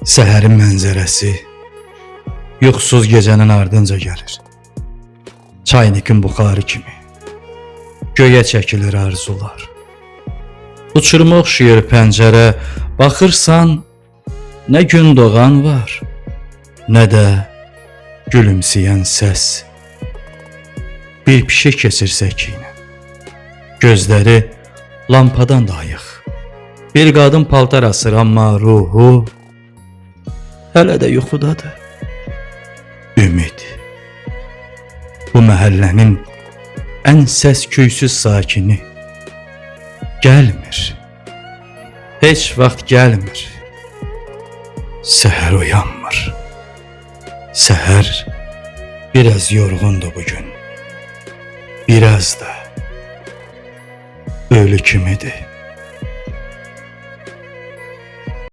Səhərin mənzərəsi yuxusuz gecənin ardınca gəlir. Çaynikin buxarı kimi göyə çəkilir arzular. Uçuruma oxşayır pəncərə, baxırsan nə gün doğan var, nə də gülümsəyən səs. Bir pişik keçir səkinə, gözləri lampadan da ayıq. Bir qadın paltar asır, amma ruhu hələ də yuxudadır. Ümid bu məhəllənin ən səs-küysüz sakini gəlmir. Heç vaxt gəlmir. Səhər oyanmır. Səhər biraz yorğundur bugün. Biraz da ölü kimidir.